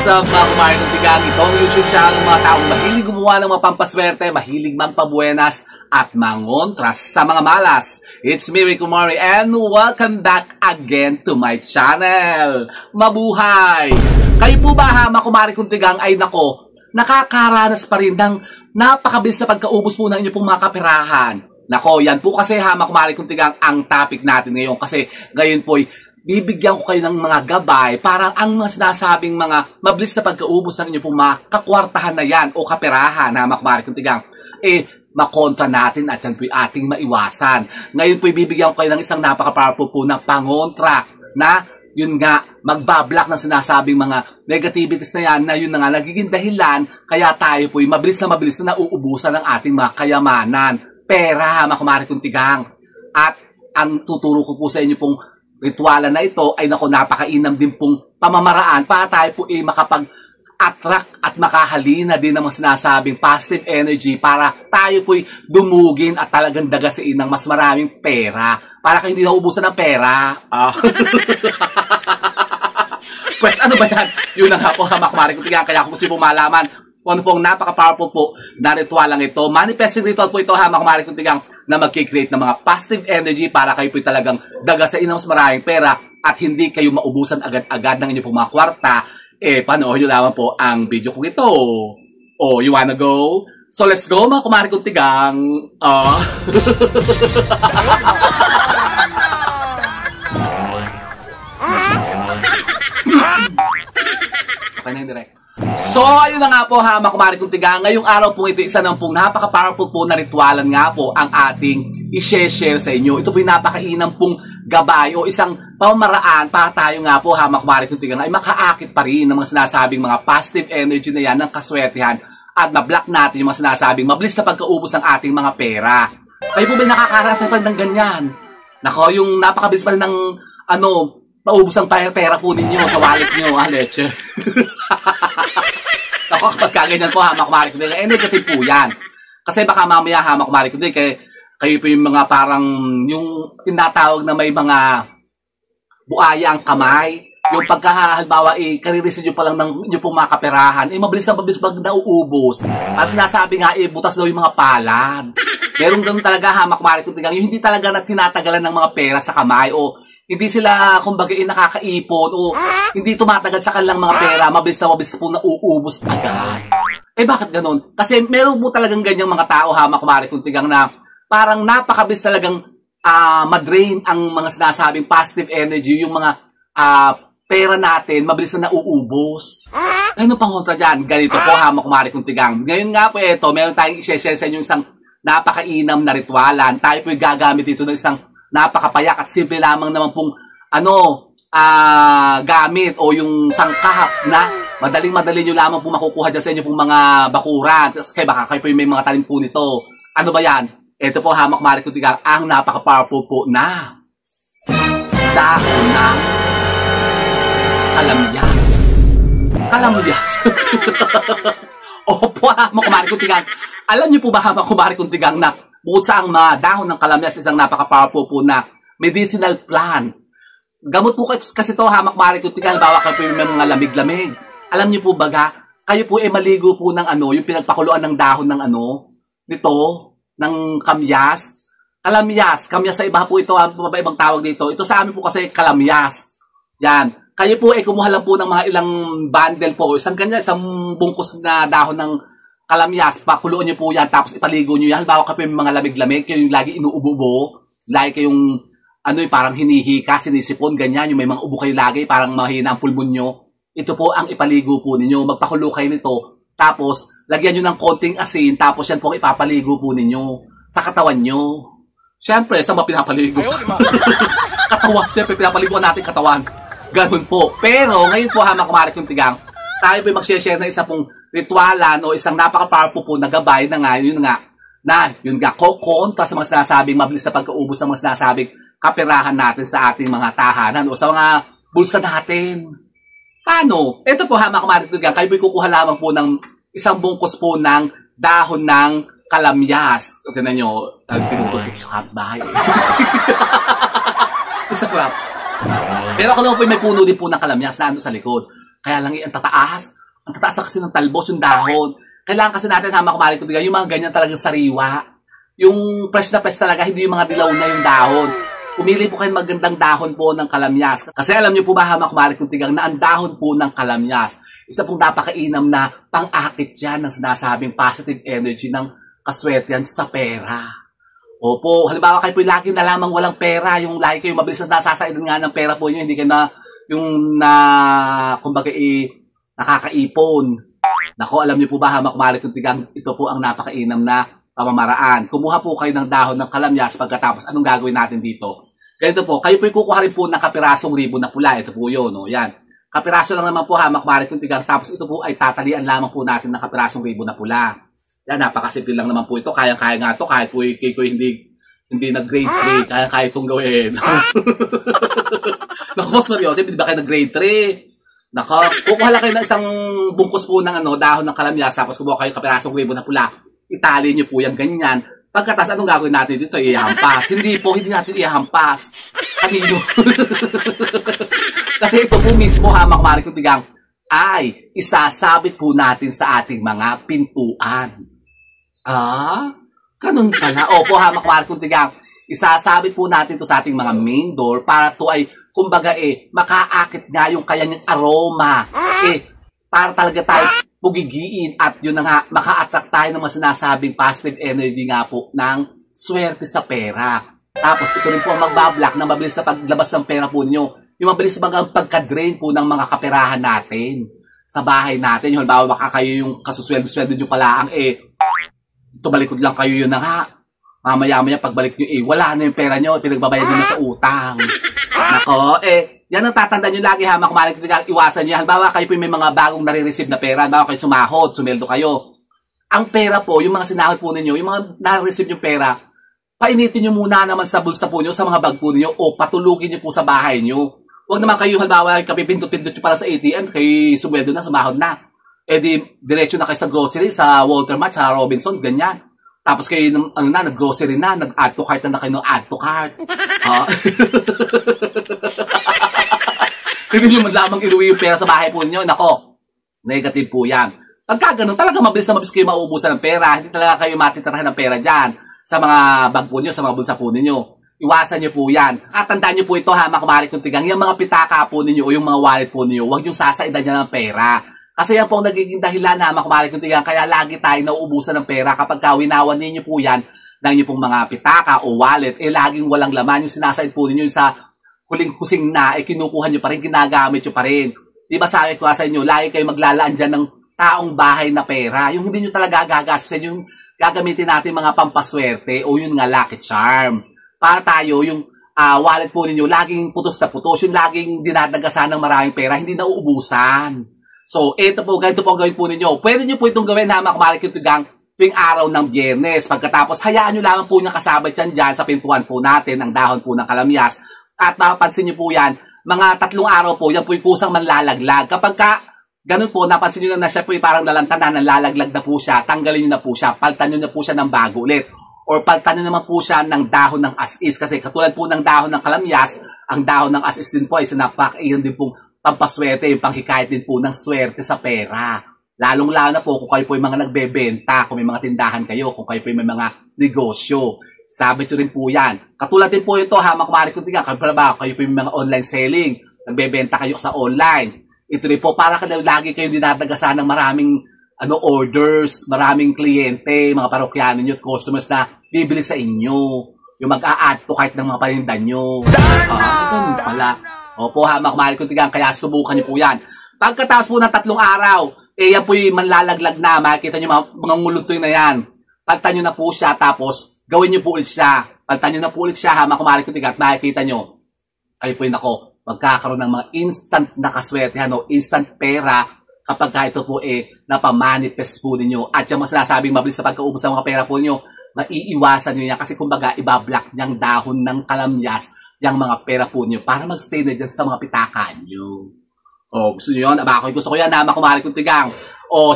What's up mga kumari kong tigang? Ito ang YouTube channel ng mga taong mahilig gumawa ng mga pampaswerte, mahilig magpabuenas at mangontras sa mga malas. It's me, Rico Mori, and welcome back again to my channel. Mabuhay! Kayo po ba ha mga kumari kong tigang ay nako, nakakaranas pa rin ng napakabilis na pagkaubos po ng inyong pong mga kapirahan. Nako, yan po kasi ha mga kumari kong tigang ang topic natin ngayon kasi ngayon po bibigyan ko kayo ng mga gabay para ang mga sinasabing mga mabilis na pagkaubos ng inyong pong mga kakwartahan na yan o kapirahan na mga kumari kong tigang, makontra natin at yan po ating maiwasan. Ngayon po bibigyan ko kayo ng isang napaka-powerful po na pangontra na yun nga, magbablock ng sinasabing mga negativities na yan na yun na nga nagiging dahilan kaya tayo po mabilis na nauubusan ng ating mga kayamanan, pera mga kumari kong tigang. At ang tuturo ko po sa inyo pong ritualan na ito ay nako napakainam din pong pamamaraan para tayo po makapag-attract at makahalina din ng mga sinasabing positive energy para tayo po dumugin at talagang dagasin ng mas maraming pera para kayo hindi nauubusan ng pera. Pues ano ba yan? Yun na nga po mga kumari kong tigang. Kaya kung gusto pong malaman kung ano pong napaka-powerful po na ritual lang ito, manifesting ritual po ito ha mga kumari kong tigang na mag-create ng mga positive energy para kayo po talagang dagasain ng mas maraming pera at hindi kayo maubusan agad-agad ng inyong pong mga kwarta. Panoorin nyo lamang po ang video kong ito. Oh, you wanna go? So let's go mga kumari kong tigang. Okay na yung direct. So, ayun na nga po ha, mga kumari kong tigang. Ngayong araw po ito, isa ng pong napaka-powerful po na ritualan nga po ang ating i-share sa inyo. Ito po yung napakainam pong gabay o isang pamamaraan para tayo nga po ha, mga kumari kong tigang, ay makaakit pa rin ng mga sinasabing mga positive energy na yan ng kaswertihan at ma-block natin yung mga sinasabing mabilis na pagkaubos ng ating mga pera. Kayo po ba nakakarasan pa ng ganyan? Nako, yung napakabilis pa rin ng paubos ang pera po ninyo sa wallet nyo, leche. Ako, kapag kaganyan po, mga kumari ko din, negative po yan. Kasi baka mamaya, mga kumari ko din, kayo po yung mga parang, yung tinatawag na may mga buaya ang kamay. Yung pagkahalimbawa, karirisin nyo pa lang ng inyong pong mga kaperahan, mabilis pag nauubos. Ang sinasabi nga, butas daw yung mga palad. Meron ganun talaga, mga kumari ko din, yung hindi talaga na tinatagalan ng mga pera sa kamay o hindi sila, kumbaga, nakakaipon o hindi tumatagal sa kanilang mga pera, mabilis po nauubos agad. Bakit ganun? Kasi meron po talagang ganyang mga tao, mga kumari kong tigang, na parang napakabilis talagang madrain ang mga sinasabing positive energy, yung mga pera natin, mabilis na nauubos. Ano pang kontra dyan? Ganito po, mga kumari kong tigang. Ngayon nga po ito, meron tayong i-share sa inyo isang napakainam na ritualan. Tayo po gagamit dito ng isang napakapayak at simple lamang naman pong gamit o yung sangkahap na madaling-madali nyo lamang pong makukuha dyan sa inyo pong mga bakuran. Kaya baka kayo po may mga talim po nito. Ano ba yan? Ito po hamak kumari kong tigang ang napaka-powerful po na dahon ng kalamyas. Kalamyas. Opo hamak kumari kong tigang. Alam nyo po ba hamak kumari kong tigang na bukod sa ang mga dahon ng kalamyas, isang napaka-powerful po na medicinal plant. Gamot po kasi ito, hamak kumari kong tigang, bawa kayo po yung mga lamig-lamig. Alam niyo po baga, kayo po maligo po ng yung pinagpakuluan ng dahon ng nito, ng kamyas. Kamyas sa iba po ito, ibang tawag dito. Ito sa amin po kasi kalamyas. Yan. Kayo po kumuha lang po ng mga ilang bundle po, isang bungkus na dahon ng kalamyas, pakuluan nyo po yan, tapos ipaligo nyo yan. Halimbawa kayo yung mga lamig-lamig, kayo yung lagi inuubo, lagi kayong, parang hinihika, sinisipon, ganyan, yung may mga ubo kayo lagi, parang mahina ang pulmon nyo. Ito po ang ipaligo po ninyo, magpakulo kayo nito, tapos, lagyan nyo ng konting asin, tapos yan po ang ipapaligo po ninyo sa katawan nyo. Siyempre, saan ba pinapaligo? Katawan, siyempre, pinapaliguan natin katawan. Ganun po. Pero, ngayon po, hamak kumari kong tigang, tayo po mag-share na isa pong ritualan o isang napaka-powerful po na gabay na nga, yun nga, kontra sa mga sinasabing mabilis na pagkaubos ng mga sinasabing kapirahan natin sa ating mga tahanan o sa mga bulsa natin. Paano? Ito po, hamak kumari kong tigang, kayo po kukuha lamang po ng isang bungkus po ng dahon ng kalamyas. O, tinan nyo, pinutupot sa bahay. Isa crap. Pero ako naman po may puno din po ng kalamyas na sa likod. Kaya lang ang tataas. Ang tataas na kasi ng talbos, yung dahon. Kailangan kasi natin hama kumari ko yung mga ganyan talagang sariwa. Yung fresh na fresh talaga, hindi yung mga dilaw na yung dahon. Pumili po kayo magandang dahon po ng kalamyas. Kasi alam niyo po ba hama kumari ko na ang dahon po ng kalamyas, isa pong napakainam na pang-akit yan ng sinasabing positive energy ng kaswertehan sa pera. Opo, halimbawa kayo po lagi na lamang walang pera, yung lagi kayo mabilis na nasasaidan nga ng pera po nyo, hindi kayo na, yung na, kumbaga nakakaipon. Nako, alam niyo po ba hama kumari ito po ang napakainam na pamamaraan. Kumuha po kayo ng dahon ng kalamyas pagkatapos anong gagawin natin dito? Ganito po, kayo po kukuha rin po ng kapirasong ribbon na pula. Ito po yun, no? Yan. Kapiraso lang naman po hamak marik yung tigang. Tapos ito po ay tatalian lamang po natin ng kapirasong ribbon na pula. Yan, napakasimple lang naman po ito. Kaya-kaya nga ito. Kahit po kayo hindi nag-grade 3. Kaya-kaya itong gawin. Naku, mas seryoso. Hindi ba kayo nag-grade 3? Naku, kukuha lang kayo ng isang bungkus po ng dahon ng kalamyas. Tapos kumuha kayo kapirasong ribbon na pula. Itali nyo po yung ganyan. Pagkatas, anong gagawin natin dito? Ihampas. Hindi po, hindi natin ihampas. Kanino? Kasi ito po mismo, hamak marik yung tigang, ay isasabit po natin sa ating mga pintuan. Ganun pala. Opo, hamak marik yung tigang, isasabit po natin to sa ating mga main door para to ay, kumbaga makaakit nga yung kanyang aroma. Para talaga tayo pugigiin at yun na nga, maka-attract tayo ng mga sinasabing positive energy nga po ng swerte sa pera. Tapos ito rin po ang magbablock na mabilis sa paglabas ng pera po ninyo. Yung mabilis ang pagka-drain po ng mga kaperahan natin sa bahay natin. Yung halimbawa baka kayo yung kasusweldo-sweldo nyo pala ang tumalikod lang kayo yun na nga. Mamaya-maya pagbalik nyo wala na yung pera nyo, pinagbabayad nyo na sa utang. Nako, yan ang tatandaan nyo lagi hamak kumalik, iwasan nyo. Halimbawa kayo po may mga bagong nare-receive na pera, halimbawa kayo sumahod, sumeldo kayo. Ang pera po, yung mga sinahod po ninyo, yung mga nare-receive yung pera, painitin nyo muna naman sa bulsa po nyo, sa mga bag po ninyo, o patulugin nyo po sa bahay nyo. Huwag naman kayo, halimbawa, kapipindot-pindot nyo para sa ATM, kayo sumweldo na, sumahod na. Diretso na kayo sa grocery, sa Walter Mart, sa Robinsons, ganyan. Tapos kayo, nag-grocery na, nag-add to cart na kayo ng add to cart. Hindi nyo lamang iluwi yung pera sa bahay po ninyo. Nako, negative po yan. Pagka ganun, talaga mabilis na mabilis kayo mauubusan ng pera. Hindi talaga kayo matitirahan ng pera dyan sa mga bag po nyo, sa mga bulsa po ninyo. Iwasan nyo po yan. At tandaan nyo po ito, hamak marik yung tigang. Yung mga pitaka po ninyo o yung mga wallet po ninyo, huwag yung sasaidan nyo ng pera. Kasi yan po ang nagiging dahilan na hamak marik yung tigang. Kaya lagi tayo nauubusan ng pera kapag kawinawan ninyo po yan ng inyo pong mga pitaka o wallet, laging walang laman. Yung sinasaid po ninyo sa huling kusing na, kinukuha nyo pa rin, ginagamit nyo pa rin. Di ba sabi ko sa inyo, lagi kayo maglalaan dyan ng taong bahay na pera. Yung hindi nyo talaga gagastusin, yung gagamitin natin mga pampaswerte o yun nga lucky charm. Para tayo, yung wallet po ninyo, laging putos na putos, yung laging dinadagasan ng maraming pera, hindi na uubusan. So, ito po, ganito po ang gawin po ninyo. Pwede nyo po itong gawin, hamak marik yung tigang, tuwing araw ng Biyernes. Pagkatapos, hayaan nyo lamang po niya kasabay dyan sa pintuan po natin, ang dahon po ng kalamyas. At mapapansin nyo po yan, mga 3 araw po, yan po yung kusang manlalaglag. Kapag ganun po, napansin nyo na siya po yung parang nalantanan, nalalaglag na po siya, tanggalin nyo na po siya, paltan nyo na po siya ng bago ulit. Or paltan nyo naman po siya ng dahon ng as-is. Kasi katulad po ng dahon ng kalamyas, ang dahon ng as-is din po ay sinapakayon din pong pampaswerte, yung panghikayat din po ng swerte sa pera. Lalong-lalo na po kung kayo po yung mga nagbebenta, kung may mga tindahan kayo, kung kayo po yung may mga negosyo. Sabi nyo rin po yan. Katulad din po ito, hamak marik yung tigang, kayo po yung mga online selling, nagbebenta kayo sa online. Ito rin po, para lagi kayo dinadagasan ng maraming orders, maraming kliyente, mga parokyano nyo at customers na bibili sa inyo. Yung mag-a-add to cart ng mga paninda nyo. Ganun pala. Opo, hamak marik yung tigang, kaya subukan nyo po yan. Pagkatapos po ng 3 araw, yan po yung manlalaglag na. Makikita nyo mga ngulutoy na yan. Paltan nyo na po siya, tapos gawin nyo po ulit siya. Paltan nyo na po ulit siya, hamak marik yung tigang, at makikita nyo. Kayo po yung magkakaroon ng mga instant na kaswertehan o instant pera kapag ito po napamanifest po ninyo. At yung mga sinasabing mabilis sa pagkaubos ng mga pera po ninyo, maiiwasan nyo yan kasi kumbaga ibablock niyang dahon ng kalamyas yung mga pera po ninyo para magstay na dyan sa mga pitaka nyo. Gusto nyo yun? Gusto ko yan, hamak marik yung tigang.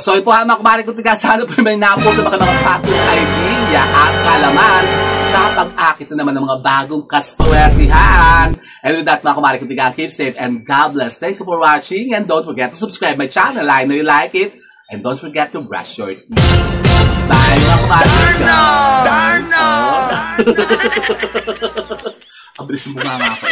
So ito hamak marik yung tigang, sana po may napunto mga practice idea at kalaman sa pag-akit na naman ng mga bagong kaswertihan. And with that, mga kumari ko tigang, keep safe and God bless. Thank you for watching and don't forget to subscribe my channel. I know you like it. And don't forget to brush your teeth. Bye, mga kumari ko tigang. Darna! Ang bilis mo nga ako.